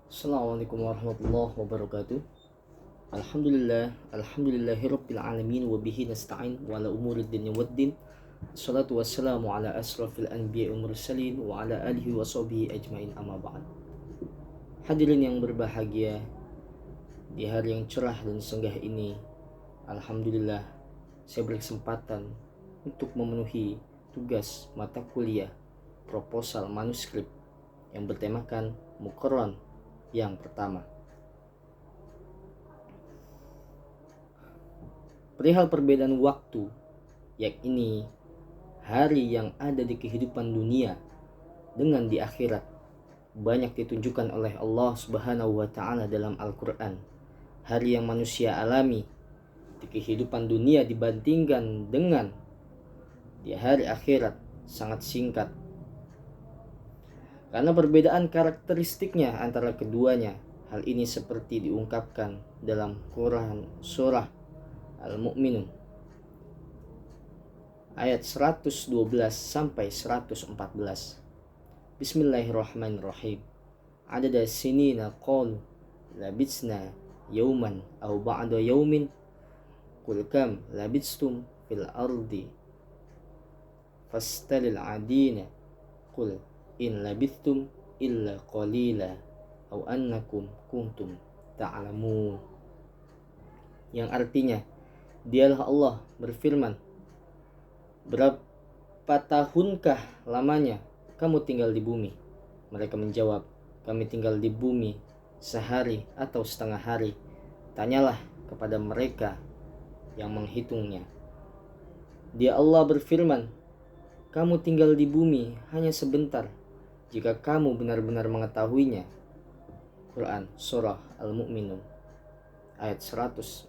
Assalamualaikum warahmatullahi wabarakatuh. Alhamdulillahirabbil alamin wa bihi nasta'in wa ala umurid dunya waddin. Wassalatu wassalamu ala asrafil anbiya'i wal mursalin wa ala alihi wa sahbihi ajmain, amma ba'd. Hadirin yang berbahagia, di hari yang cerah dan senggah ini, alhamdulillah saya berkesempatan untuk memenuhi tugas mata kuliah proposal manuskrip yang bertemakan Muqarran yang pertama. Perihal perbedaan waktu, yakni hari yang ada di kehidupan dunia dengan di akhirat, banyak ditunjukkan oleh Allah Subhanahu wa Ta'ala dalam Al-Quran. Hari yang manusia alami di kehidupan dunia dibandingkan dengan di hari akhirat sangat singkat, karena perbedaan karakteristiknya antara keduanya. Hal ini seperti diungkapkan dalam Quran surah Al-Mu'minun ayat 112 sampai 114. Bismillahirrahmanirrahim. Adada sinina qalu labitsna yauman aw ba'da yaumin qul kam labitstum fil ardi fastalil adina qul in labithtum illa qalila aw annakum kuntum ta'lamun. Yang artinya, dialah Allah berfirman, berapa tahunkah lamanya kamu tinggal di bumi? Mereka menjawab, kami tinggal di bumi sehari atau setengah hari. Tanyalah kepada mereka yang menghitungnya. Dia Allah berfirman, kamu tinggal di bumi hanya sebentar jika kamu benar-benar mengetahuinya. Quran surah Al-Mu'minun ayat 112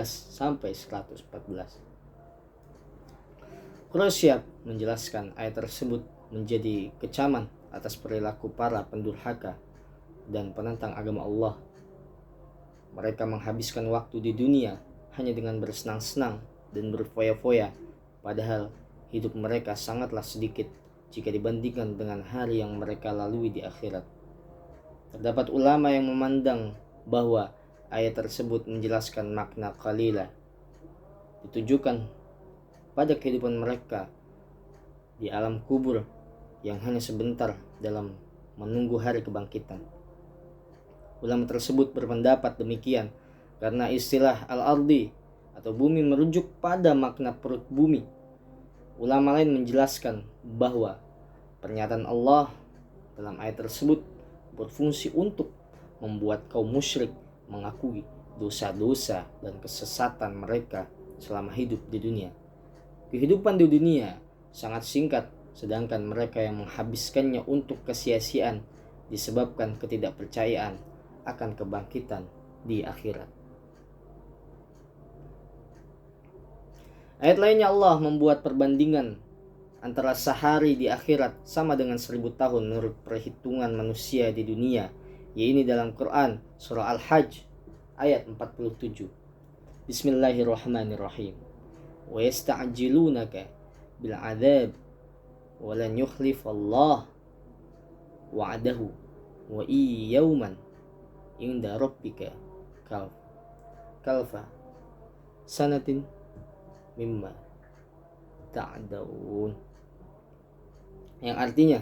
sampai 114. Quraisy menjelaskan ayat tersebut menjadi kecaman atas perilaku para pendurhaka dan penentang agama Allah. Mereka menghabiskan waktu di dunia hanya dengan bersenang-senang dan berfoya-foya, padahal hidup mereka sangatlah sedikit jika dibandingkan dengan hari yang mereka lalui di akhirat. Terdapat ulama yang memandang bahwa ayat tersebut menjelaskan makna qalila, ditujukan pada kehidupan mereka di alam kubur yang hanya sebentar dalam menunggu hari kebangkitan. Ulama tersebut berpendapat demikian karena istilah al-ardi atau bumi merujuk pada makna perut bumi. Ulama lain menjelaskan bahwa pernyataan Allah dalam ayat tersebut berfungsi untuk membuat kaum musyrik mengakui dosa-dosa dan kesesatan mereka selama hidup di dunia. Kehidupan di dunia sangat singkat, sedangkan mereka yang menghabiskannya untuk kesia-siaan disebabkan ketidakpercayaan akan kebangkitan di akhirat. Ayat lainnya Allah membuat perbandingan antara sehari di akhirat sama dengan 1000 tahun menurut perhitungan manusia di dunia, yaitu dalam Quran surah Al-Hajj ayat 47. Bismillahirrahmanirrahim. Wa yasta'jilunaka bil 'adzab wa lan yukhlifallahu wa'dahu wa yawman inda rabbika kalfa sanatin mimma ta'daun. Yang artinya,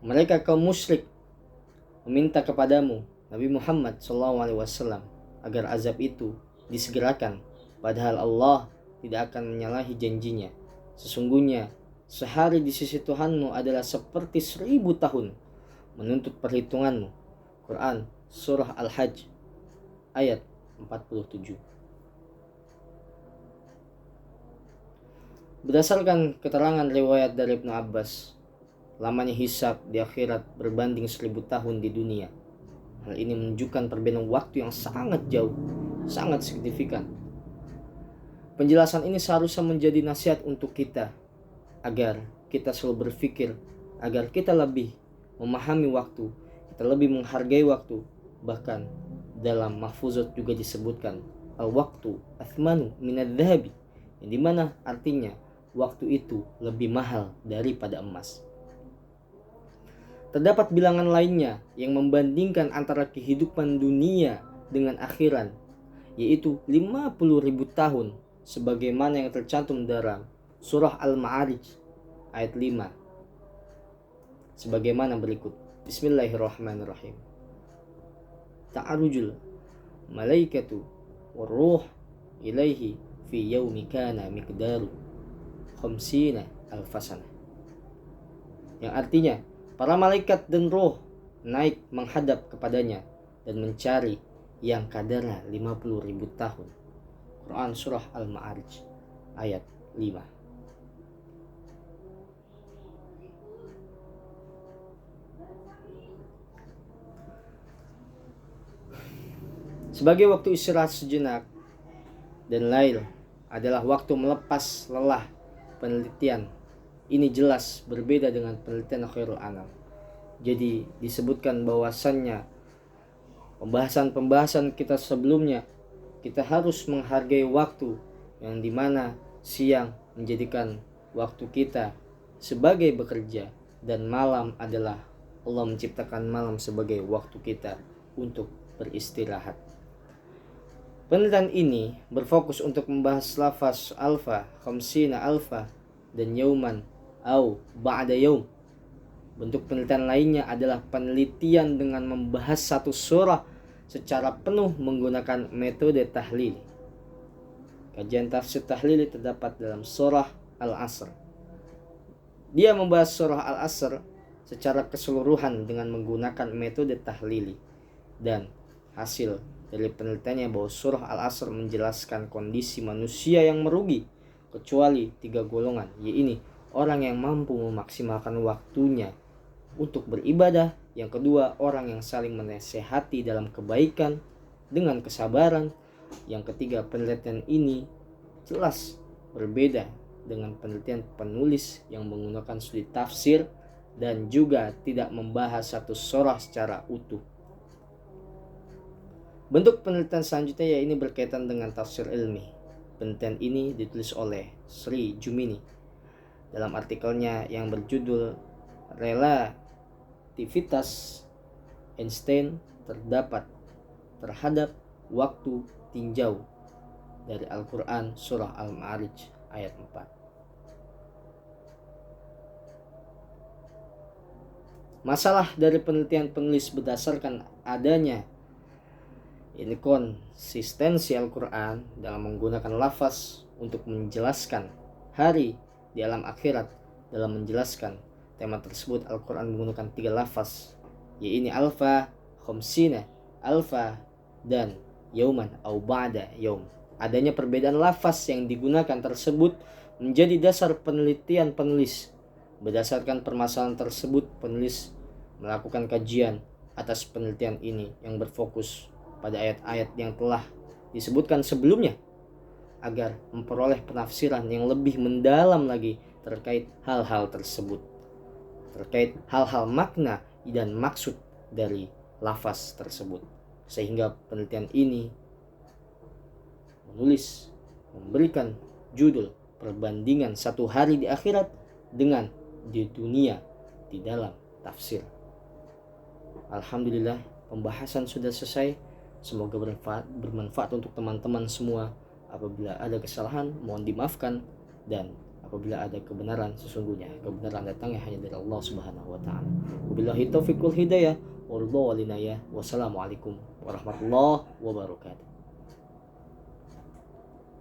mereka kaum musyrik meminta kepadamu Nabi Muhammad SAW agar azab itu disegerakan, padahal Allah tidak akan menyalahi janjinya. Sesungguhnya sehari di sisi Tuhanmu adalah seperti 1000 tahun menuntut perhitunganmu. Quran surah Al-Hajj ayat 47. Berdasarkan keterangan riwayat dari Ibnu Abbas, lamanya hisab di akhirat berbanding 1000 tahun di dunia. Hal ini menunjukkan perbedaan waktu yang sangat jauh, sangat signifikan. Penjelasan ini seharusnya menjadi nasihat untuk kita, agar kita selalu berpikir, agar kita lebih memahami waktu, kita lebih menghargai waktu. Bahkan dalam mahfuzat juga disebutkan, al-waktu athmanu minadz-dzahabi, yang dimana artinya waktu itu lebih mahal daripada emas. Terdapat bilangan lainnya yang membandingkan antara kehidupan dunia dengan akhirat, yaitu 50.000 tahun, sebagaimana yang tercantum dalam surah Al-Ma'arij ayat 5, sebagaimana berikut. Bismillahirrahmanirrahim. Ta'arujul malaikatu waruh ilaihi fi yaumi kana miqdaru khamsina alfasana. Yang artinya, para malaikat dan roh naik menghadap kepadanya dan mencari yang kadarnya 50.000 tahun. Quran surah Al-Ma'arij ayat 5. Sebagai waktu istirahat sejenak dan lail adalah waktu melepas lelah penelitian. Ini jelas berbeda dengan penelitian khairul anam. Jadi disebutkan bahwasannya pembahasan kita sebelumnya, kita harus menghargai waktu yang dimana siang menjadikan waktu kita sebagai bekerja, dan malam adalah Allah menciptakan malam sebagai waktu kita untuk beristirahat. Penelitian ini berfokus untuk membahas lafaz alfa, khamsina alfa, dan yauman au ba'da yaum. Bentuk penelitian lainnya adalah penelitian dengan membahas satu surah secara penuh menggunakan metode tahlil. Kajian tafsir tahlil terdapat dalam surah Al-Asr. Dia membahas surah Al-Asr secara keseluruhan dengan menggunakan metode tahlili, dan hasil dari penelitiannya bahwa surah Al-Asr menjelaskan kondisi manusia yang merugi kecuali 3 golongan, yaitu orang yang mampu memaksimalkan waktunya untuk beribadah, yang kedua orang yang saling menasehati dalam kebaikan dengan kesabaran, yang ketiga penelitian ini jelas berbeda dengan penelitian penulis yang menggunakan studi tafsir dan juga tidak membahas satu surah secara utuh. Bentuk penelitian selanjutnya yaitu berkaitan dengan tafsir ilmi. Penelitian ini ditulis oleh Sri Jumini dalam artikelnya yang berjudul Relativitas Einstein terhadap waktu tinjau dari Al-Quran surah Al-Ma'arij ayat 4. Masalah dari penelitian penulis berdasarkan adanya konsistensi Al-Quran dalam menggunakan lafaz untuk menjelaskan hari di alam akhirat. Dalam menjelaskan tema tersebut, Al-Quran menggunakan 3 lafaz, yaitu alfa, khamsina alfa, dan yauman au ba'da yaum. Adanya perbedaan lafaz yang digunakan tersebut menjadi dasar penelitian penulis. Berdasarkan permasalahan tersebut, penulis melakukan kajian atas penelitian ini yang berfokus pada ayat-ayat yang telah disebutkan sebelumnya agar memperoleh penafsiran yang lebih mendalam lagi terkait hal-hal tersebut, terkait hal-hal makna dan maksud dari lafaz tersebut. Sehingga penelitian ini menulis memberikan judul perbandingan satu hari di akhirat dengan di dunia di dalam tafsir. Alhamdulillah, pembahasan sudah selesai. Semoga bermanfaat untuk teman-teman semua. Apabila ada kesalahan, mohon dimaafkan, dan apabila ada kebenaran, sesungguhnya kebenaran datangnya hanya dari Allah Subhanahu wa taala. Wabillahi taufiq wal hidayah, wassalamualaikum warahmatullahi wabarakatuh.